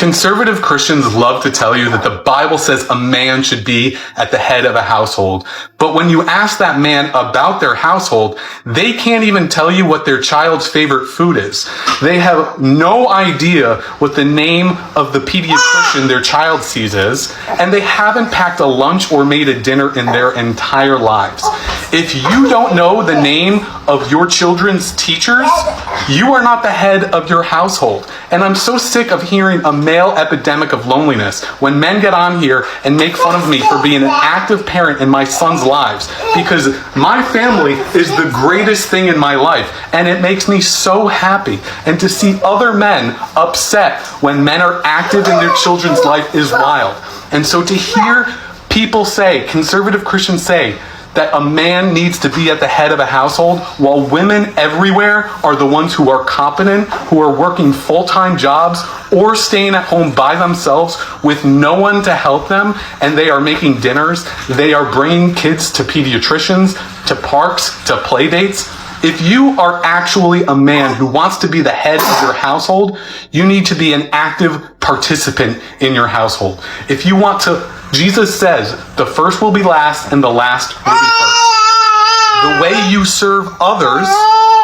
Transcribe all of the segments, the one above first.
Conservative Christians love to tell you that the Bible says a man should be at the head of a household. But when you ask that man about their household, they can't even tell you what their child's favorite food is. They have no idea what the name of the pediatrician their child sees is, and they haven't packed a lunch or made a dinner in their entire lives. If you don't know the name of your children's teachers, you are not the head of your household. And I'm so sick of hearing a male epidemic of loneliness when men get on here and make fun of me for being an active parent in my son's lives, because my family is the greatest thing in my life, and it makes me so happy. And to see other men upset when men are active in their children's life is wild. And so to hear people say, conservative Christians say, that a man needs to be at the head of a household, while women everywhere are the ones who are competent, who are working full-time jobs or staying at home by themselves with no one to help them, and they are making dinners, they are bringing kids to pediatricians, to parks, to play dates. If you are actually a man who wants to be the head of your household, you need to be an active participant in your household. If you want to, Jesus says, the first will be last and the last will be first. The way you serve others,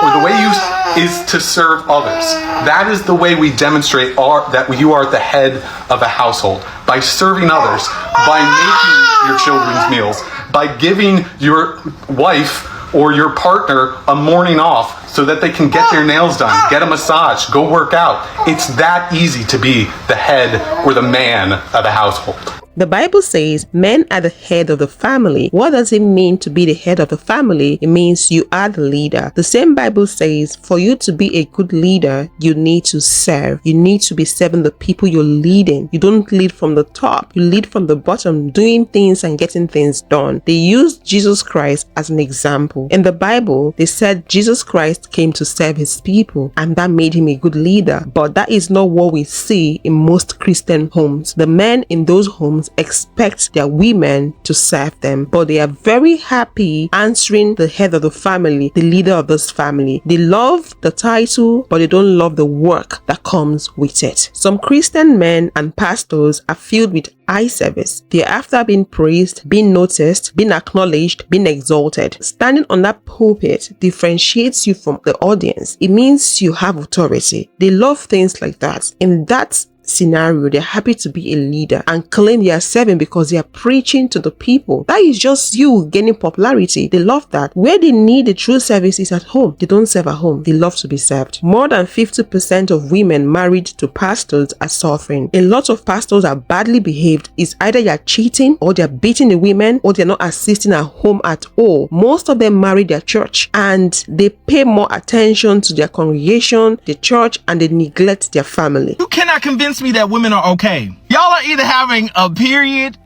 or the way you is to serve others. That is the way we demonstrate that you are the head of a household. By serving others, by making your children's meals, by giving your wife or your partner a morning off so that they can get their nails done, get a massage, go work out. It's that easy to be the head or the man of a household. The Bible says men are the head of the family. What does it mean to be the head of the family? It means you are the leader. The same Bible says for you to be a good leader, you need to serve. You need to be serving the people you're leading. You don't lead from the top. You lead from the bottom, doing things and getting things done. They used Jesus Christ as an example. In the Bible, they said Jesus Christ came to serve his people, and that made him a good leader. But that is not what we see in most Christian homes. The men in those homes expect their women to serve them, but they are very happy answering the head of the family, the leader of this family. They love the title, but they don't love the work that comes with it. Some Christian men and pastors are filled with eye service. They are after being praised, being noticed, being acknowledged, being exalted. Standing on that pulpit differentiates you from the audience. It means you have authority. They love things like that. In that scenario, they're happy to be a leader and claim they are serving because they are preaching to the people. That is just you gaining popularity. They love that. Where they need the true service is at home. They don't serve at home. They love to be served. More than 50% of women married to pastors are suffering. A lot of pastors are badly behaved. It's either you're cheating, or they're beating the women, or they're not assisting at home at all. Most of them marry their church and they pay more attention to their congregation, the church, and they neglect their family. You cannot convince me that women are okay. Y'all are either having a period,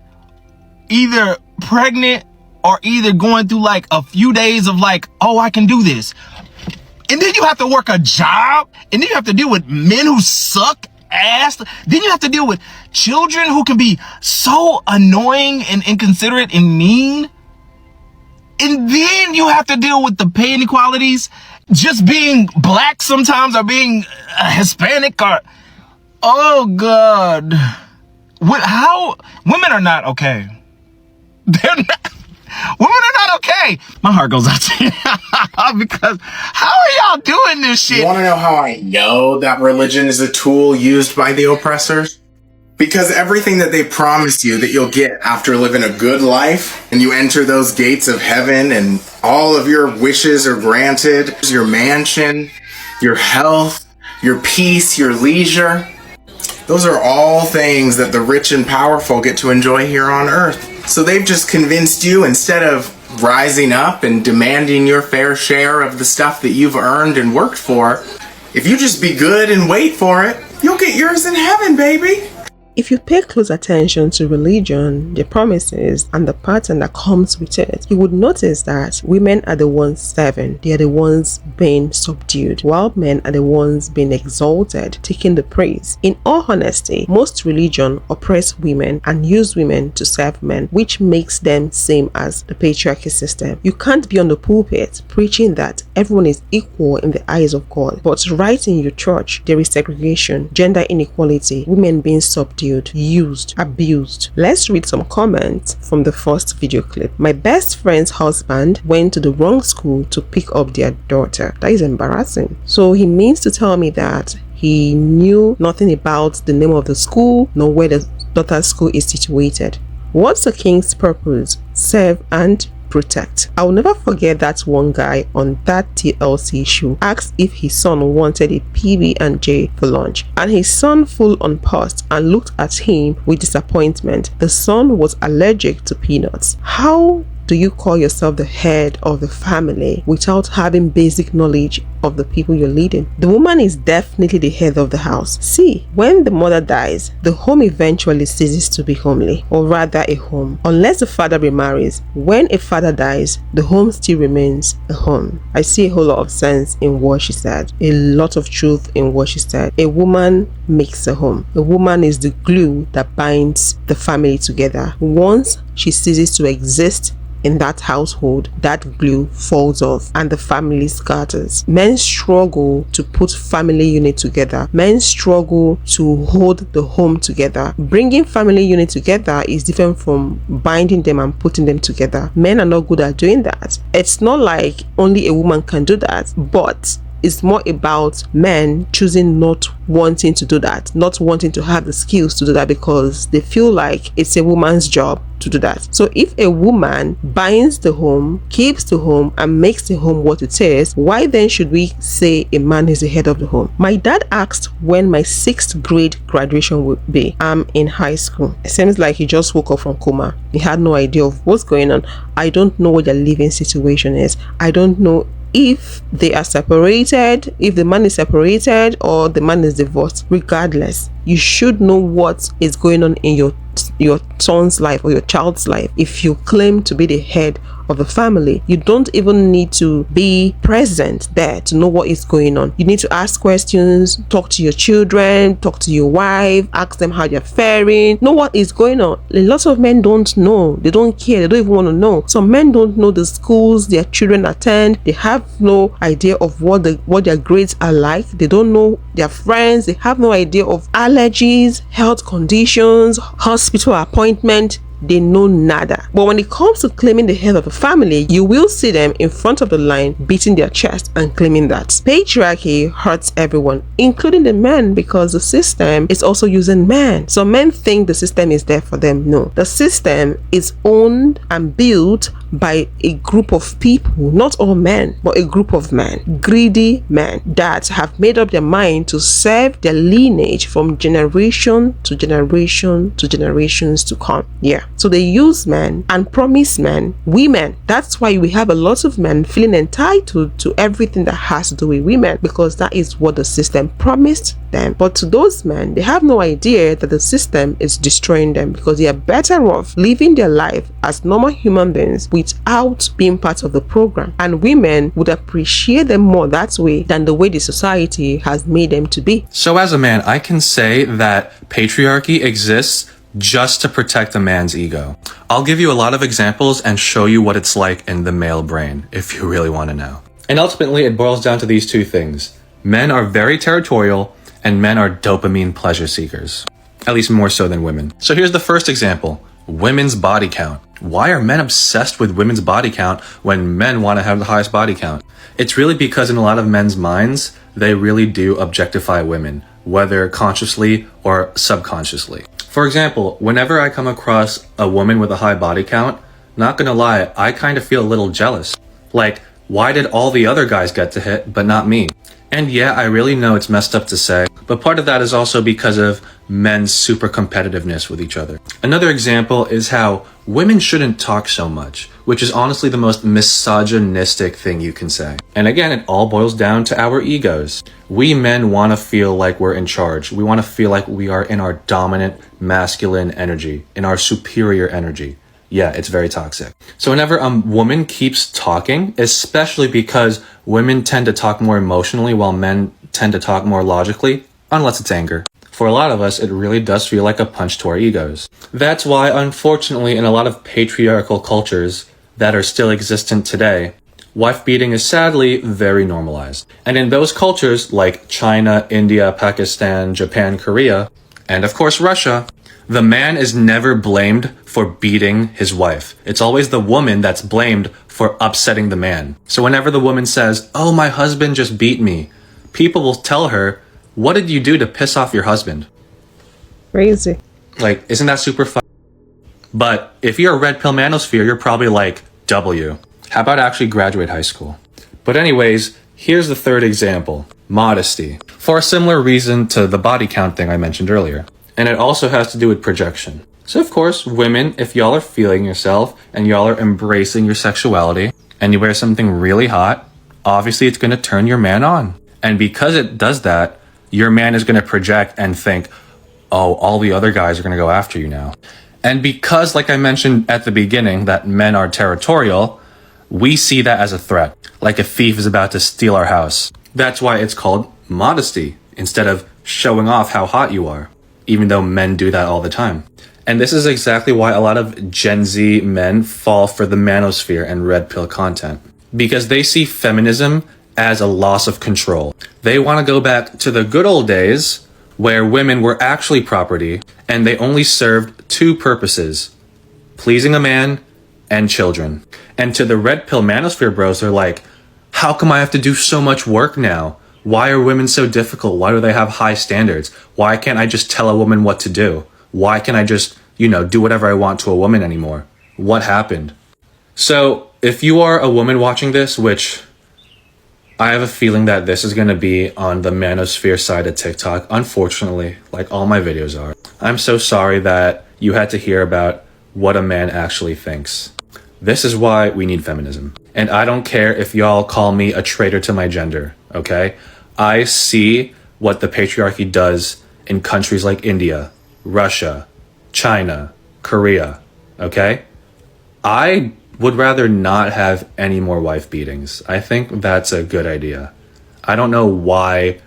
either pregnant, or either going through like a few days of like, oh, I can do this. And then you have to work a job, and then you have to deal with men who suck ass. Then you have to deal with children who can be so annoying and inconsiderate and mean. And then you have to deal with the pay inequalities, just being black sometimes, or being Hispanic, or oh God. How women are not okay. They're not. Women are not okay. My heart goes out to you because how are y'all doing this shit? You want to know how I know that religion is a tool used by the oppressors? Because everything that they promise you that you'll get after living a good life, and you enter those gates of heaven and all of your wishes are granted, your mansion, your health, your peace, your leisure, those are all things that the rich and powerful get to enjoy here on earth. So they've just convinced you, instead of rising up and demanding your fair share of the stuff that you've earned and worked for, if you just be good and wait for it, you'll get yours in heaven, baby. If you pay close attention to religion, the promises, and the pattern that comes with it, you would notice that women are the ones serving, they are the ones being subdued, while men are the ones being exalted, taking the praise. In all honesty, most religion oppress women and use women to serve men, which makes them same as the patriarchy system. You can't be on the pulpit preaching that everyone is equal in the eyes of God, but right in your church, there is segregation, gender inequality, women being subdued, used, abused. Let's read some comments from the first video clip. My best friend's husband went to the wrong school to pick up their daughter. That is embarrassing. So he means to tell me that he knew nothing about the name of the school nor where the daughter's school is situated. What's the king's purpose? Serve and protect. I'll never forget that one guy on that TLC show asked if his son wanted a PB&J for lunch, and his son full on paused and looked at him with disappointment. The son was allergic to peanuts. How do you call yourself the head of the family without having basic knowledge of the people you're leading? The woman is definitely the head of the house. See, when the mother dies, the home eventually ceases to be homely, or rather a home, unless the father remarries. When a father dies, the home still remains a home. I see a whole lot of sense in what she said, a lot of truth in what she said. A woman makes a home. A woman is the glue that binds the family together. Once she ceases to exist in that household, that glue falls off and the family scatters. Men struggle to put family unit together. Men struggle to hold the home together. Bringing family unit together is different from binding them and putting them together. Men are not good at doing that. It's not like only a woman can do that, but it's more about men choosing not wanting to do that, not wanting to have the skills to do that, because they feel like it's a woman's job to do that. So if a woman binds the home, keeps the home, and makes the home what it is, why then should we say a man is the head of the home? My dad asked when my 6th grade graduation would be. I'm in high school. It seems like he just woke up from coma. He had no idea of what's going on. I don't know what their living situation is. I don't know if they are separated, if the man is separated or the man is divorced. Regardless, you should know what is going on in your son's life or your child's life. If you claim to be the head of the family, you don't even need to be present there to know what is going on. You need to ask questions, talk to your children, talk to your wife, ask them how they're faring, know what is going on. A lot of men don't know. They don't care. They don't even want to know. Some men don't know the schools their children attend. They have no idea of what their grades are like. They don't know their friends. They have no idea of allergies, health conditions, hospital appointment. They know nada. But when it comes to claiming the head of a family, you will see them in front of the line beating their chest and claiming that. Patriarchy hurts everyone, including the men, because the system is also using men. Some men think the system is there for them. No, the system is owned and built by a group of people, not all men, but a group of men, greedy men that have made up their mind to serve their lineage from generation to generation to generations to come. Yeah. So they use men and promise men women. That's why we have a lot of men feeling entitled to everything that has to do with women, because that is what the system promised them. But to those men, they have no idea that the system is destroying them, because they are better off living their life as normal human beings without being part of the program. And women would appreciate them more that way than the way the society has made them to be. So as a man, I can say that patriarchy exists just to protect a man's ego. I'll give you a lot of examples and show you what it's like in the male brain, if you really want to know. And ultimately, it boils down to these two things. Men are very territorial, and men are dopamine pleasure seekers. At least more so than women. So here's the first example. Women's body count. Why are men obsessed with women's body count when men want to have the highest body count? It's really because in a lot of men's minds, they really do objectify women, whether consciously or subconsciously. For example, whenever I come across a woman with a high body count, not gonna lie, I kind of feel a little jealous. Like, why did all the other guys get to hit, but not me? And yeah, I really know it's messed up to say, but part of that is also because of men's super competitiveness with each other. Another example is how women shouldn't talk so much, which is honestly the most misogynistic thing you can say. And again, it all boils down to our egos. We men want to feel like we're in charge. We want to feel like we are in our dominant masculine energy, in our superior energy. Yeah, it's very toxic. So whenever a woman keeps talking, especially because women tend to talk more emotionally while men tend to talk more logically, unless it's anger. For a lot of us, it really does feel like a punch to our egos. That's why, unfortunately, in a lot of patriarchal cultures that are still existent today, wife beating is sadly very normalized. And in those cultures like China, India, Pakistan, Japan, Korea, and of course Russia, the man is never blamed for beating his wife. It's always the woman that's blamed for upsetting the man. So whenever the woman says, "Oh, my husband just beat me," people will tell her, "What did you do to piss off your husband?" Crazy. Like, isn't that super fun? But if you're a red pill manosphere, you're probably like, W. How about actually graduate high school? But anyways, here's the third example. Modesty. For a similar reason to the body count thing I mentioned earlier. And it also has to do with projection. So of course, women, if y'all are feeling yourself and y'all are embracing your sexuality and you wear something really hot, obviously it's going to turn your man on. And because it does that, your man is going to project and think, oh, all the other guys are going to go after you now. And because, like I mentioned at the beginning, that men are territorial, we see that as a threat, like a thief is about to steal our house. That's why it's called modesty, instead of showing off how hot you are, even though men do that all the time. And this is exactly why a lot of Gen Z men fall for the manosphere and red pill content, because they see feminism as a loss of control. They want to go back to the good old days where women were actually property and they only served two purposes: pleasing a man and children. And to the red pill manosphere bros, they're like, how come I have to do so much work now? Why are women so difficult? Why do they have high standards? Why can't I just tell a woman what to do? Why can't I just, do whatever I want to a woman anymore? What happened? So if you are a woman watching this, which I have a feeling that this is going to be on the manosphere side of TikTok, unfortunately, like all my videos are, I'm so sorry that you had to hear about what a man actually thinks. This is why we need feminism. And I don't care if y'all call me a traitor to my gender, okay? I see what the patriarchy does in countries like India, Russia, China, Korea, okay? I would rather not have any more wife beatings. I think that's a good idea. I don't know why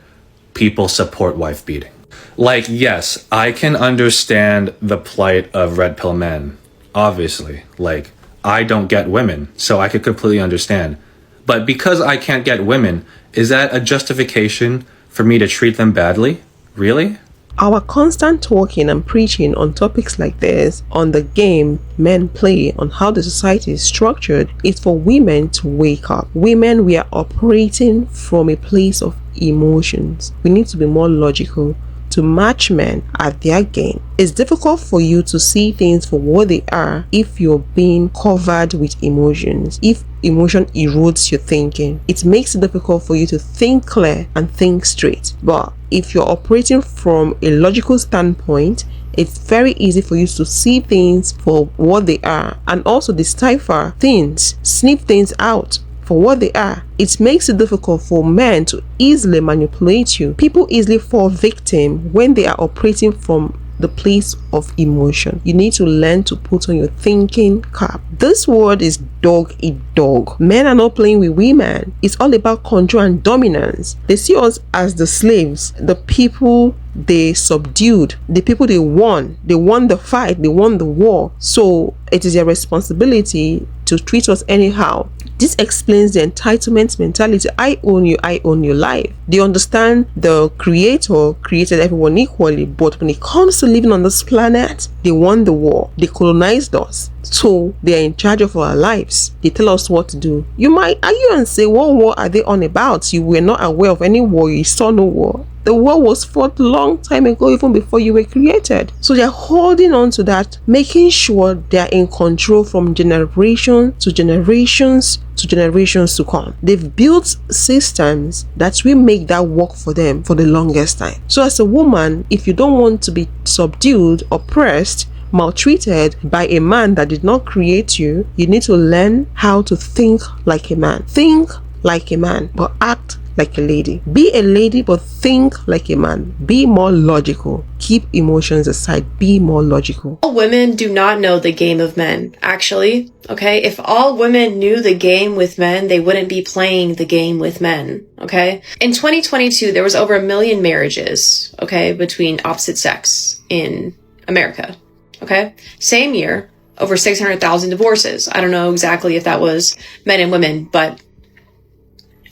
people support wife beating. Like, yes, I can understand the plight of red pill men, obviously. Like, I don't get women, so I could completely understand. But because I can't get women, is that a justification for me to treat them badly? Really? Our constant talking and preaching on topics like this, on the game men play, on how the society is structured, is for women to wake up. Women, we are operating from a place of emotions. We need to be more logical to match men at their game. It's difficult for you to see things for what they are if you're being covered with emotions. If emotion erodes your thinking, it makes it difficult for you to think clear and think straight. But if you're operating from a logical standpoint, it's very easy for you to see things for what they are and also decipher things, sniff things out for what they are. It makes it difficult for men to easily manipulate you. People easily fall victim when they are operating from the place of emotion. You need to learn to put on your thinking cap. This word is dog eat dog. Men are not playing with women. It's all about control and dominance. They see us as the slaves, the people they subdued, the people they won. They won the fight, they won the war. So it is their responsibility to treat us anyhow. This explains the entitlement mentality. I own you, I own your life. They understand the creator created everyone equally, but when it comes to living on this planet, they won the war. They colonized us. So they are in charge of our lives. They tell us what to do. You might argue and say, what war are they on about? You were not aware of any war. You saw no war. The war was fought long time ago, even before you were created. So they're holding on to that, making sure they're in control from generation to generations to to generations to come. They've built systems that will make that work for them for the longest time. So as a woman, if you don't want to be subdued, oppressed, maltreated by a man that did not create you, you need to learn how to think like a man. Think like a man, but act like a lady. Be a lady, but think like a man. Be more logical. Keep emotions aside. Be more logical. All women do not know the game of men, actually. Okay? If all women knew the game with men, they wouldn't be playing the game with men. Okay? In 2022, there was over 1 million marriages, okay, between opposite sex in America. Okay? Same year, over 600,000 divorces. I don't know exactly if that was men and women, but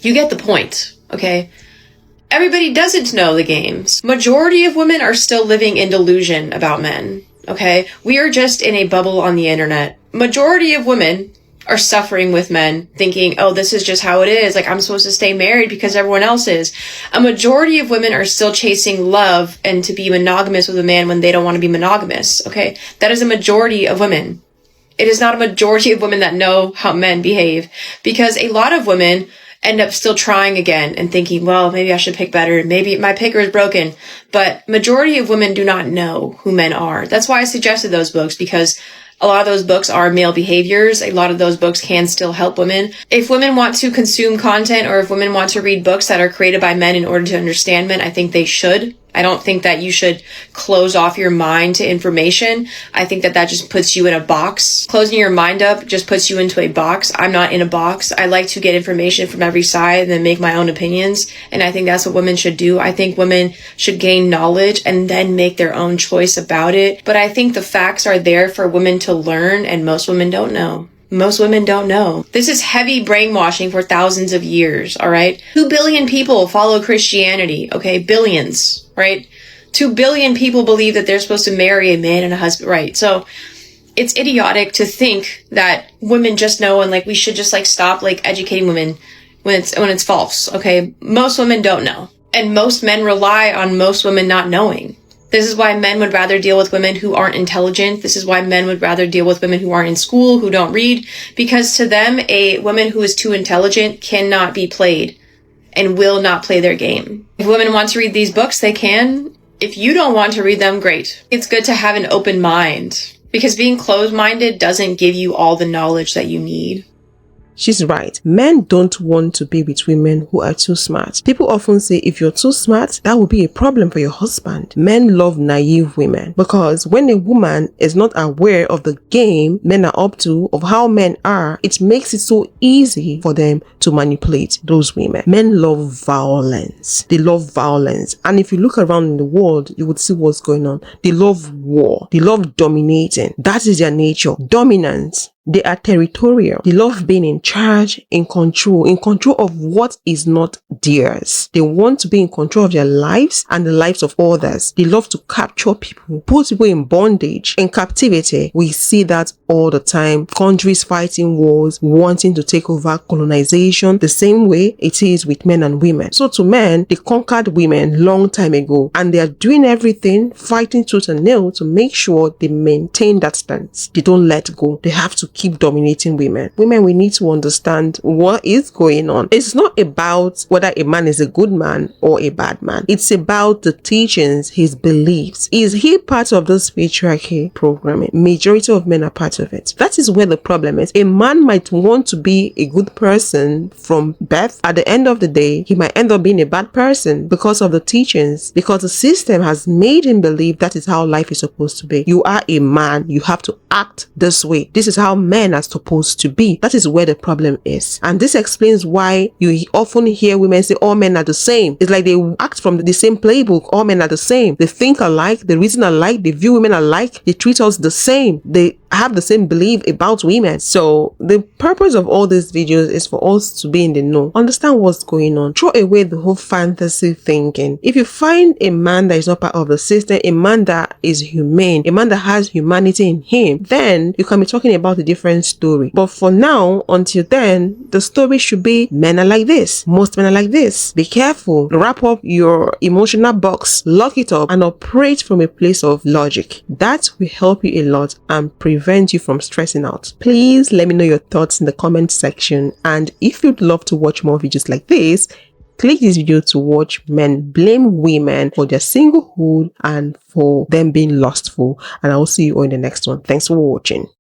you get the point, okay? Everybody doesn't know the games. Majority of women are still living in delusion about men, okay? We are just in a bubble on the internet. Majority of women are suffering with men, thinking, oh, this is just how it is. Like, I'm supposed to stay married because everyone else is. A majority of women are still chasing love and to be monogamous with a man when they don't want to be monogamous, okay? That is a majority of women. It is not a majority of women that know how men behave, because a lot of women end up still trying again and thinking, well, maybe I should pick better. Maybe my picker is broken. But majority of women do not know who men are. That's why I suggested those books, because a lot of those books are male behaviors. A lot of those books can still help women. If women want to consume content, or if women want to read books that are created by men in order to understand men, I think they should. I don't think that you should close off your mind to information. I think that that just puts you in a box. Closing your mind up just puts you into a box. I'm not in a box. I like to get information from every side and then make my own opinions. And I think that's what women should do. I think women should gain knowledge and then make their own choice about it. But I think the facts are there for women to learn, and most women don't know. Most women don't know. This is heavy brainwashing for thousands of years, all right? 2 billion people follow Christianity, okay? Billions, right? 2 billion people believe that they're supposed to marry a man and a husband, right? So it's idiotic to think that women just know, and like we should just like stop like educating women when it's false, okay? Most women don't know. And most men rely on most women not knowing. This is why men would rather deal with women who aren't intelligent. This is why men would rather deal with women who aren't in school, who don't read, because to them, a woman who is too intelligent cannot be played and will not play their game. If women want to read these books, they can. If you don't want to read them, great. It's good to have an open mind, because being closed-minded doesn't give you all the knowledge that you need. She's right. Men don't want to be with women who are too smart. People often say if you're too smart, that will be a problem for your husband. Men love naive women, because when a woman is not aware of the game men are up to, of how men are, it makes it so easy for them to manipulate those women. Men love violence. They love violence. And if you look around in the world, you would see what's going on. They love war. They love dominating. That is their nature. Dominance. They are territorial. They love being in charge, in control of what is not theirs. They want to be in control of their lives and the lives of others. They love to capture people, put people in bondage, in captivity. We see that all the time. Countries fighting wars, wanting to take over, colonization, the same way it is with men and women. So to men, they conquered women long time ago, and they are doing everything, fighting tooth and nail to make sure they maintain that stance. They don't let go. They have to keep dominating women. Women, we need to understand what is going on. It's not about whether a man is a good man or a bad man. It's about the teachings, his beliefs. Is he part of this patriarchy programming? Majority of men are part of it. That is where the problem is. A man might want to be a good person from birth. At the end of the day, he might end up being a bad person because of the teachings, because the system has made him believe that is how life is supposed to be. You are a man, you have to act this way. This is how men are supposed to be. That is where the problem is. And this explains why you often hear women say all men are the same. It's like they act from the same playbook. All men are the same. They think alike, they reason alike, they view women alike, they treat us the same. They have the same belief about women. So the purpose of all these videos is for us to be in the know, understand what's going on, throw away the whole fantasy thinking. If you find a man that is not part of the system, a man that is humane, a man that has humanity in him, then you can be talking about a different story. But for now, until then, the story should be men are like this, most men are like this. Be careful. Wrap up your emotional box, lock it up, and operate from a place of logic. That will help you a lot and prevent prevent you from stressing out. Please let me know your thoughts in the comment section, and if you'd love to watch more videos like this, click this video to watch men blame women for their singlehood and for them being lustful, and I will see you all in the next one. Thanks for watching.